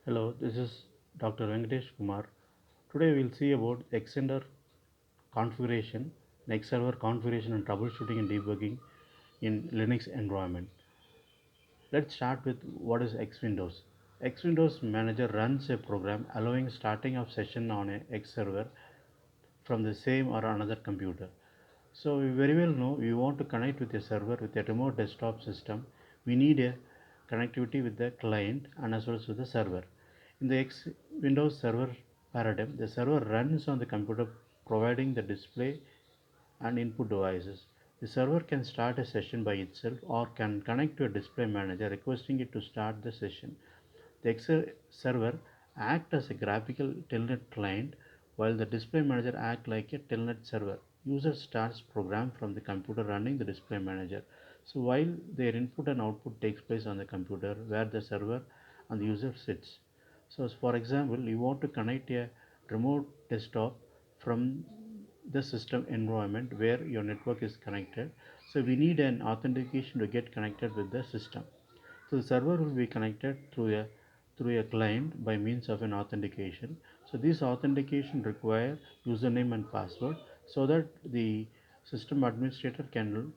Hello, this is Dr.Vengatesh Kumar. Today we'll see about extender configuration, next server configuration and troubleshooting and debugging in Linux environment. Let's start with what is X Windows. X Windows Manager runs a program allowing starting of session on a X server from the same or another computer. So we very well know we want to connect with a server with a remote desktop system. We need a connectivity with the client and as well as with the server. In the X Windows Server paradigm, the server runs on the computer providing the display and input devices. The server can start a session by itself or can connect to a display manager requesting it to start the session. The server acts as a graphical telnet client while the display manager acts like a telnet server. User starts program from the computer running the display manager. So while their input and output takes place on the computer where the server and the user sits. So for example, you want to connect a remote desktop from the system environment where your network is connected. So we need an authentication to get connected with the system. So the server will be connected through a client by means of an authentication. So this authentication require username and password so that the system administrator can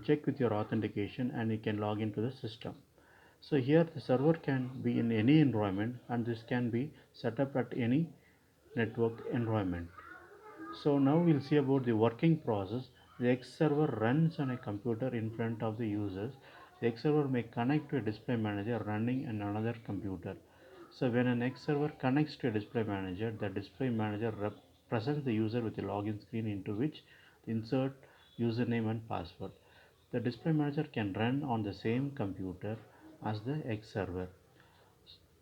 check with your authentication and you can log into the system. So here the server can be in any environment and this can be set up at any network environment. So now we'll see about the working process. The X server runs on a computer in front of the users. The X server may connect to a display manager running on another computer. So when an X server connects to a display manager, the display manager presents the user with a login screen into which insert username and password. The display manager can run on the same computer as the X server.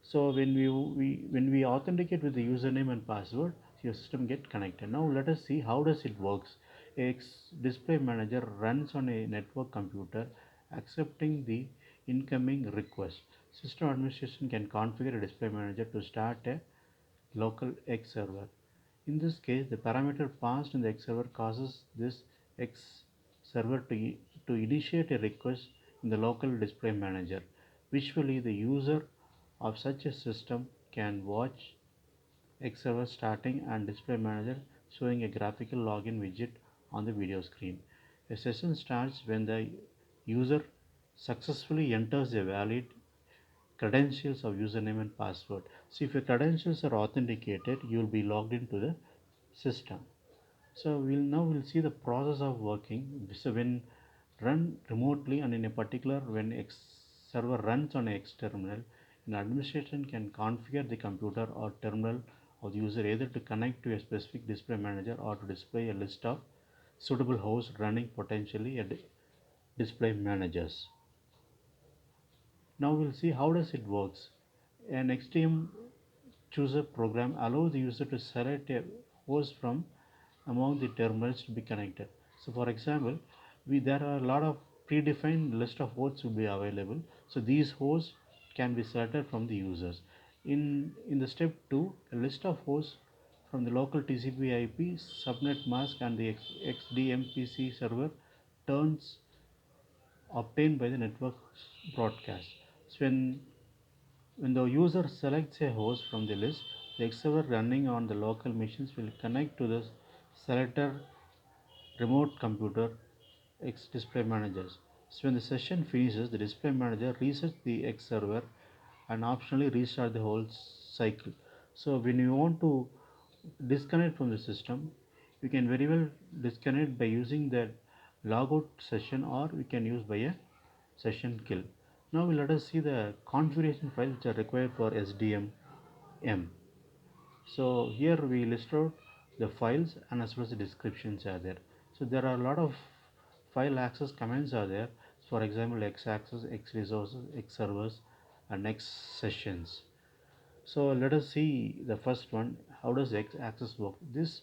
So when we authenticate with the username and password, your system get connected. Now let us see how does it works. Display manager runs on a network computer accepting the incoming request. System administration can configure a display manager to start a local X server. In this case, the parameter passed in the X server causes this X server to initiate a request in the local display manager. Visually, the user of such a system can watch X server starting and display manager showing a graphical login widget on the video screen. A session starts when the user successfully enters a valid credentials of username and password. So if your credentials are authenticated, you will be logged into the system. So we'll see the process of working. So when run remotely and in a particular when X server runs on X terminal, an administration can configure the computer or terminal of the user either to connect to a specific display manager or to display a list of suitable hosts running potentially a display managers. Now we'll see how does it works. An XTM chooser program allows the user to select a host from among the terminals to be connected. So for example, there are a lot of predefined list of hosts will be available. So these hosts can be selected from the users. In the step 2, a list of hosts from the local TCP/IP subnet mask and the XDMPC server turns obtained by the network broadcast. So when the user selects a host from the list, the X server running on the local machines will connect to the selected remote computer X display managers. So when the session finishes, the display manager resets the X server and optionally restart the whole cycle. So when you want to disconnect from the system, you can very well disconnect by using the logout session or we can use by a session kill. Now let us see the configuration files which are required for SDM. So here we list out the files and as well as the descriptions are there. So there are a lot of file access commands are there. For example, X access, X resources, X servers, and X sessions. So let us see the first one. How does X access work? This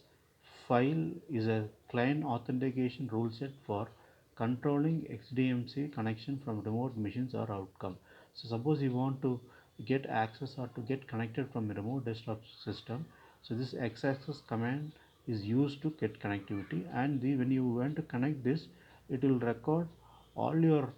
file is a client authentication rule set for controlling XDMC connection from remote machines or outcome. So suppose you want to get access or to get connected from a remote desktop system. So this X access command is used to get connectivity, and when you want to connect this, it will record all your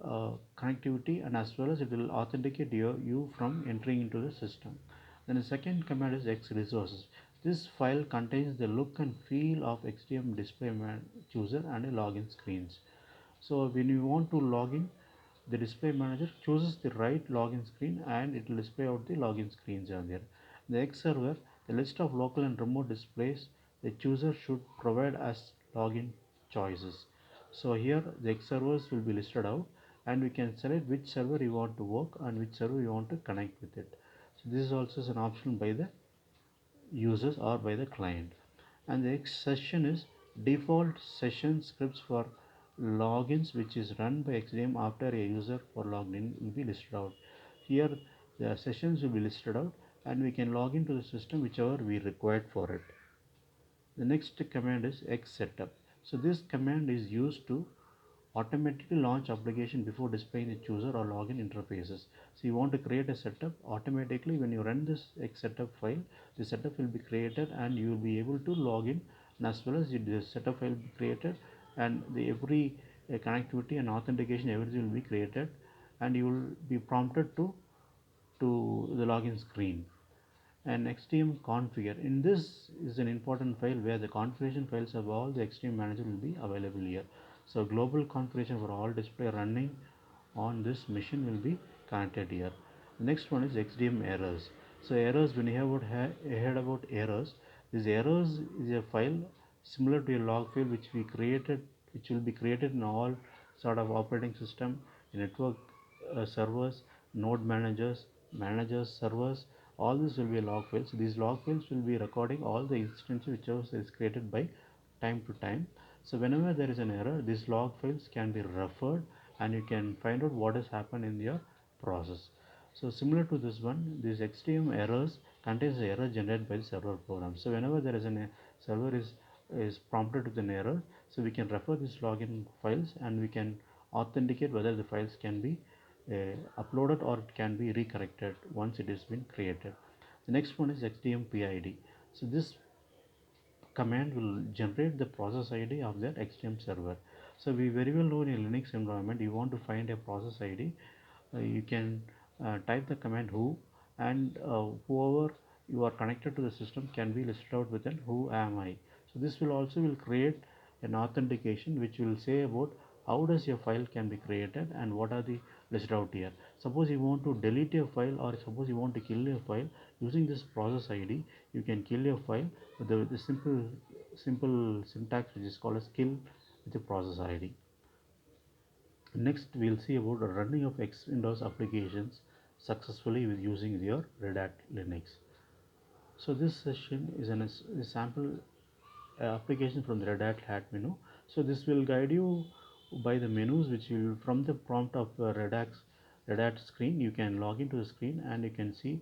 connectivity, and as well as it will authenticate you from entering into the system. Then the second command is X resources. This file contains the look and feel of XDM display chooser and a login screens. So when you want to log in, the display manager chooses the right login screen and it will display out the login screens are there. The X server, the list of local and remote displays the chooser should provide as login choices. So here the X servers will be listed out and we can select which server you want to work and which server you want to connect with it. So this is also an option by the users or by the client. And the next session is default session scripts for logins, which is run by XDM after a user for logged in will be listed out. Here the sessions will be listed out and we can log into the system whichever we required for it. The next command is X setup. So this command is used to automatically launch application before displaying the chooser or login interfaces. So you want to create a setup automatically. When you run this X setup file, the setup will be created and you will be able to log in, and as well as the setup file will be created and the every connectivity and authentication everything will be created and you will be prompted to the login screen. And XTM configure. In this is an important file where the configuration files of all the XTM manager will be available here. So global configuration for all display running on this machine will be connected here. The next one is XDM errors. So errors, when you heard about errors, this errors is a file similar to a log file which will be created in all sort of operating system, network servers, node managers, servers. All this will be log files. These log files will be recording all the instances whichever is created by time to time. So whenever there is an error, these log files can be referred and you can find out what has happened in your process. So similar to this one, these XTM errors contains the error generated by the server program. So whenever there is a server is prompted with an error, so we can refer these login files and we can authenticate whether the files can be uploaded or it can be recorrected once it has been created. The next one is XDM PID. So this command will generate the process ID of that XDM server. So we very well know in a Linux environment you want to find a process ID, you can type the command who, and whoever you are connected to the system can be listed out with an who am I. So this will also will create an authentication which will say about how does your file can be created and what are the listed out here. Suppose you want to delete a file or suppose you want to kill a file, using this process ID you can kill a file with the simple syntax which is called as kill with the process ID. Next, we'll see about the running of X Windows applications successfully with using your Red Hat Linux. So this session is a sample application from the Red Hat menu. So this will guide you by the menus which will from the prompt of Red Hat screen. You can log into the screen and you can see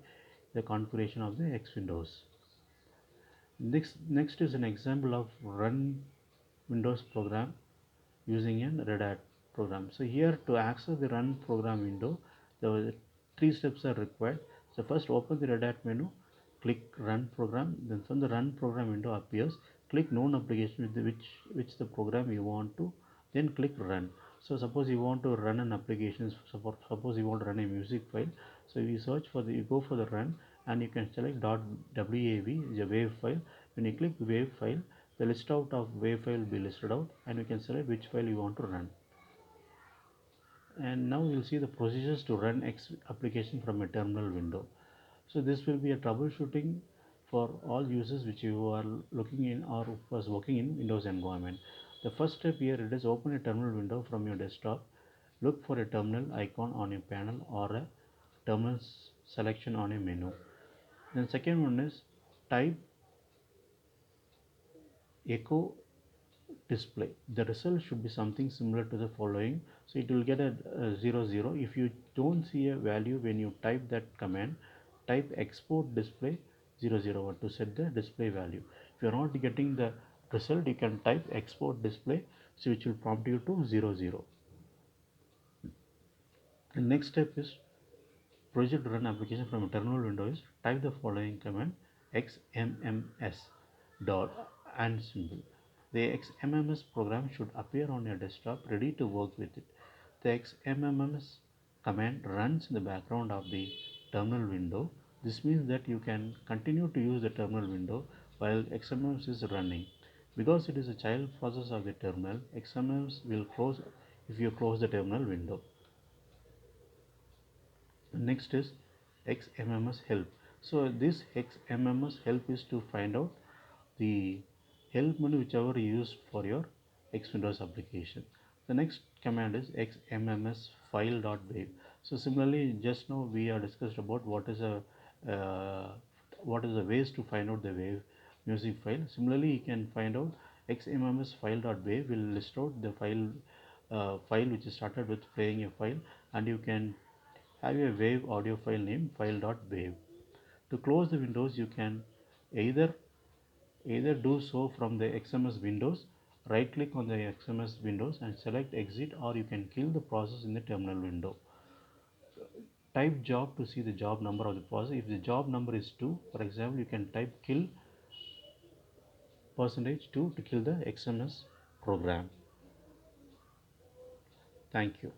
the configuration of the X Windows. Next is an example of run Windows program using a Red Hat program. So here to access the run program window, the three steps are required. So first open the Red Hat menu, click run program, then from the run program window appears, click known application with which the program you want to, then click run. So suppose you want to run an application, suppose you want to run a music file, so you search for you go for the run and you can select .wav is a wave file. When you click wave file, the list out of wave file will be listed out and you can select which file you want to run. And now you'll see the procedures to run X application from a terminal window. So this will be a troubleshooting for all users which you are looking in or was working in Windows environment. The first step here it is open a terminal window from your desktop. Look for a terminal icon on a panel or a terminal selection on a menu. Then second one is type echo display. The result should be something similar to the following. So it will get a 00. If you don't see a value when you type that command, type export display 001 to set the display value. If you are not getting the result, you can type export display, so which will prompt you to 00. The next step is project run application from a terminal window is type the following command xmms dot and symbol. The xmms program should appear on your desktop ready to work with it. The xmms command runs in the background of the terminal window. This means that you can continue to use the terminal window while xmms is running. Because it is a child process of the terminal, xmms will close if you close the terminal window. Next is xmms help. So this xmms help is to find out the help menu whichever you use for your X Windows application. The next command is xmms file.wave. So similarly, just now we are discussed about uh, what is the ways to find out the wave music file. Similarly, you can find out xmms file.wave will list out the file which is started with playing a file, and you can have a wave audio file name file.wave. To close the windows, you can either do so from the XMS windows. Right click on the XMS windows and select exit, or you can kill the process in the terminal window. Type job to see the job number of the process. If the job number is 2, for example, you can type kill %2 to kill the XMS program. Thank you.